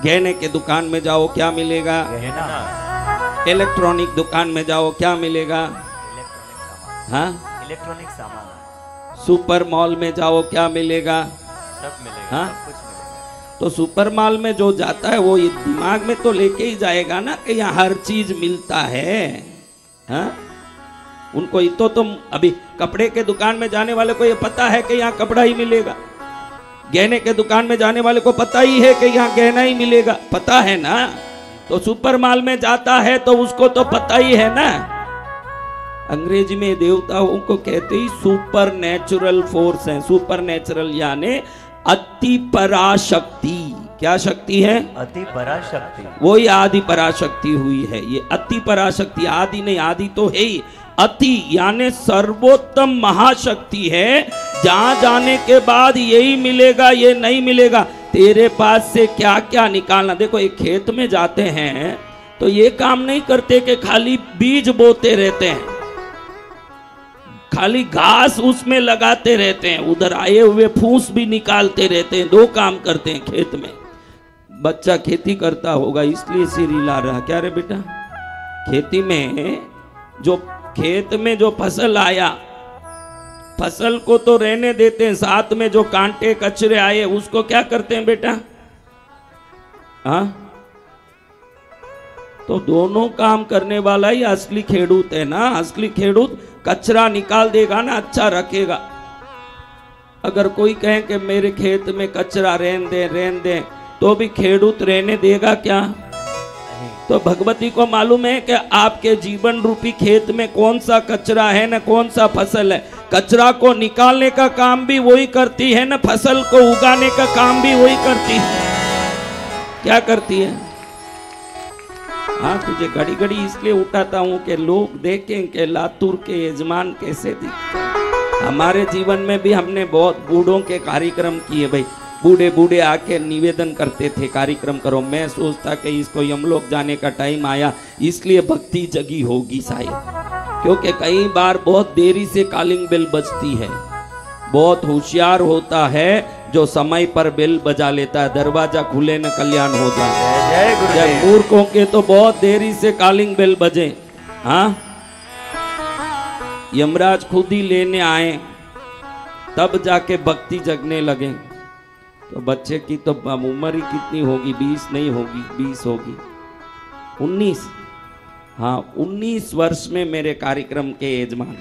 गहने के दुकान में जाओ क्या मिलेगा? इलेक्ट्रॉनिक दुकान में जाओ क्या मिलेगा? हाँ, इलेक्ट्रॉनिक सामान। सुपर मॉल में जाओ क्या मिलेगा? सब मिलेगा। हाँ? सब कुछ मिलेगा। तो सुपर मॉल में जो जाता है वो ये दिमाग में तो लेके ही जाएगा ना कि यहाँ हर चीज मिलता है। हाँ? उनको तो तुम अभी कपड़े के दुकान में जाने वाले को ये पता है कि यहाँ कपड़ा ही मिलेगा। गहने के दुकान में जाने वाले को पता ही है कि यहाँ गहना ही मिलेगा, पता है ना। तो सुपर मॉल में जाता है तो उसको तो पता ही है ना। अंग्रेजी में देवताओं को कहते ही सुपर नेचुरल फोर्स है। सुपर नेचुरल यानी अति पराशक्ति। क्या शक्ति है? अति पराशक्ति। वही आदि पराशक्ति हुई है। ये अति पराशक्ति, आदि नहीं, आदि तो है ही। अति यानी सर्वोत्तम महाशक्ति है। जहां जाने के बाद यही मिलेगा ये नहीं मिलेगा, तेरे पास से क्या क्या निकालना। देखो एक खेत में जाते हैं तो ये काम नहीं करते कि खाली बीज बोते रहते हैं, खाली घास उसमें लगाते रहते हैं, उधर आए हुए फूस भी निकालते रहते हैं। दो काम करते हैं खेत में। बच्चा खेती करता होगा इसलिए सिर हिला रहा। क्या रे बेटा? खेती में जो खेत में जो फसल आया, फसल को तो रहने देते हैं, साथ में जो कांटे कचरे आए उसको क्या करते हैं बेटा? हाँ, तो दोनों काम करने वाला ही असली खेडूत है ना। असली खेडूत कचरा निकाल देगा ना, अच्छा रखेगा। अगर कोई कहे कि मेरे खेत में कचरा रहने दे तो भी खेडूत रहने देगा क्या? तो भगवती को मालूम है कि आपके जीवन रूपी खेत में कौन सा कचरा है ना कौन सा फसल है। कचरा को निकालने का काम भी वही करती है ना, फसल को उगाने का काम भी वही करती है। क्या करती है? हाँ, तुझे घड़ी घड़ी इसलिए उठाता हूँ कि लोग देखें कि लातूर के यजमान कैसे दिखते हैं। हमारे जीवन में भी हमने बहुत बूढ़ों के कार्यक्रम किए भाई। बूढ़े बूढ़े आके निवेदन करते थे कार्यक्रम करो। मैं सोचता कि इसको यमलोक जाने का टाइम आया इसलिए भक्ति जगी होगी शायद, क्योंकि कई बार बहुत देरी से कॉलिंग बेल बजती है। बहुत होशियार होता है जो समय पर बेल बजा लेता है, दरवाजा खुले न कल्याण हो जाए। जय मूर्खों के तो बहुत देरी से कॉलिंग बेल बजे। हाँ, यमराज खुद ही लेने आए तब जाके भक्ति जगने लगे। तो बच्चे की तो उम्र ही कितनी होगी? 20 नहीं होगी, 20 होगी, 19। हाँ, 19 वर्ष में मेरे कार्यक्रम के यजमान।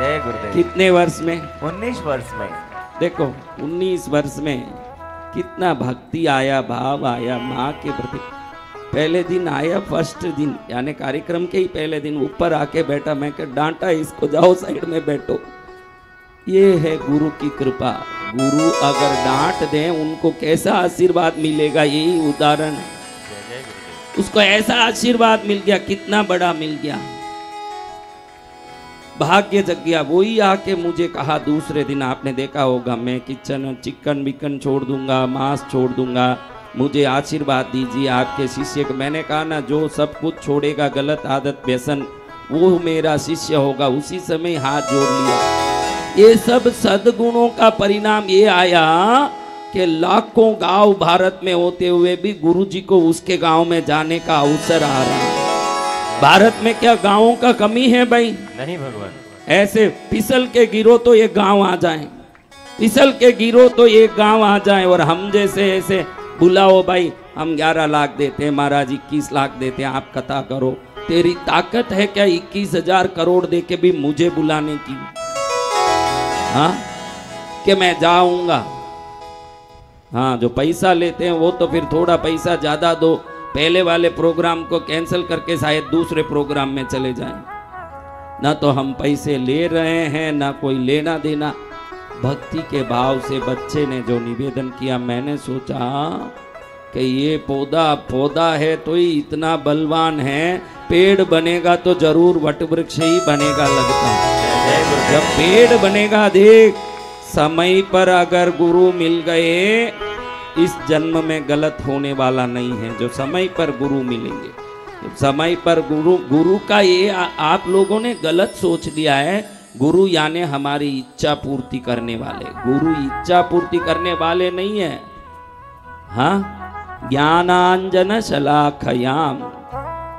जय गुरुदेव। कितने वर्ष में? 19 वर्ष में। देखो 19 वर्ष में कितना भक्ति आया, भाव आया माँ के प्रति। पहले दिन आया, फर्स्ट दिन यानी कार्यक्रम के ही पहले दिन ऊपर आके बैठा। मैं कह डांटा इसको, जाओ साइड में बैठो। ये है गुरु की कृपा। गुरु अगर डांट दें उनको कैसा आशीर्वाद मिलेगा, यही उदाहरण है। उसको ऐसा आशीर्वाद मिल गया, कितना बड़ा मिल गया, भाग्य जग गया। वही आके मुझे कहा दूसरे दिन, आपने देखा होगा, मैं किचन चिकन विकन छोड़ दूंगा, मांस छोड़ दूंगा, मुझे आशीर्वाद दीजिए आपके शिष्य को। मैंने कहा ना, जो सब कुछ छोड़ेगा गलत आदत व्यसन वो मेरा शिष्य होगा। उसी समय हाथ जोड़ लिया। ये सब सद्गुणों का परिणाम ये आया कि लाखों गांव भारत में होते हुए भी गुरुजी को उसके गांव में जाने का अवसर आ रहा है। भारत में क्या गांवों का कमी है भाई? नहीं भगवान। ऐसे फिसल के गिरो तो ये गांव आ जाए, फिसल के गिरो तो ये गांव आ जाए। और हम जैसे ऐसे बुलाओ भाई, हम 11 लाख देते हैं, महाराज 21 लाख देते हैं, आप कथा करो। तेरी ताकत है क्या 21,000 करोड़ दे के भी मुझे बुलाने की? हाँ, कि मैं जाऊंगा। हाँ, जो पैसा लेते हैं वो तो फिर थोड़ा पैसा ज्यादा दो, पहले वाले प्रोग्राम को कैंसिल करके शायद दूसरे प्रोग्राम में चले जाएं। ना तो हम पैसे ले रहे हैं ना कोई लेना देना। भक्ति के भाव से बच्चे ने जो निवेदन किया, मैंने सोचा कि ये पौधा है तो ही इतना बलवान है, पेड़ बनेगा तो जरूर वटवृक्ष ही बनेगा लगता है। जब पेड़ बनेगा, देख समय पर अगर गुरु मिल गए, इस जन्म में गलत होने वाला नहीं है। जो समय पर गुरु मिलेंगे, समय पर गुरु का ये आप लोगों ने गलत सोच लिया है। गुरु यानी हमारी इच्छा पूर्ति करने वाले। गुरु इच्छा पूर्ति करने वाले नहीं है। हाँ, ज्ञानांजन शलाखयाम,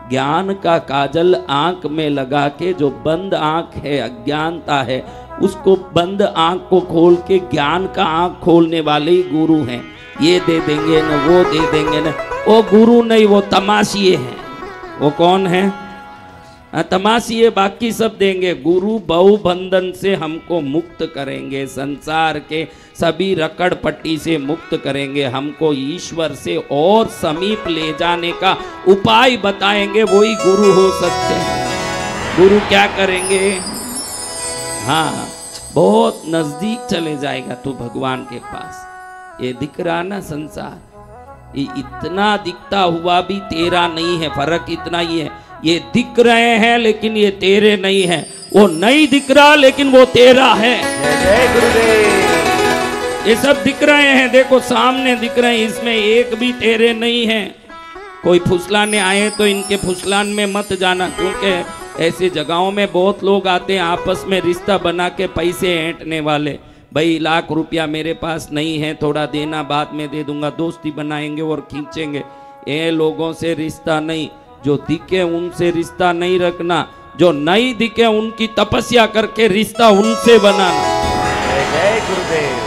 ज्ञान का काजल आंख में लगा के, जो बंद आंख है, अज्ञानता है, उसको बंद आंख को खोल के ज्ञान का आंख खोलने वाले ही गुरु हैं। ये दे देंगे न वो दे देंगे न, वो गुरु नहीं, वो तमाशिए हैं। वो कौन है? तमाशिए बाकी सब देंगे। गुरु बहु बंधन से हमको मुक्त करेंगे, संसार के सभी रकड़ पट्टी से मुक्त करेंगे, हमको ईश्वर से और समीप ले जाने का उपाय बताएंगे, वही गुरु हो सकते हैं। गुरु क्या करेंगे? हाँ, बहुत नजदीक चले जाएगा तू भगवान के पास। ये दिख रहा ना संसार, ये इतना दिखता हुआ भी तेरा नहीं है। फर्क इतना ही है, ये दिख रहे हैं लेकिन ये तेरे नहीं है। वो नहीं दिख रहा लेकिन वो तेरा है। जय गुरुदेव। ये सब दिख रहे हैं, देखो सामने दिख रहे हैं, इसमें एक भी तेरे नहीं है। कोई फुसलाने आए तो इनके फुसलान में मत जाना, क्योंकि ऐसे जगहों में बहुत लोग आते हैं आपस में रिश्ता बना के पैसे ऐंठने वाले। भाई लाख रुपया मेरे पास नहीं है, थोड़ा देना, बाद में दे दूंगा, दोस्ती बनाएंगे और खींचेंगे। ये लोगों से रिश्ता नहीं, जो दिखे उनसे रिश्ता नहीं रखना, जो नहीं दिखे उनकी तपस्या करके रिश्ता उनसे बनाना। जय गुरुदेव।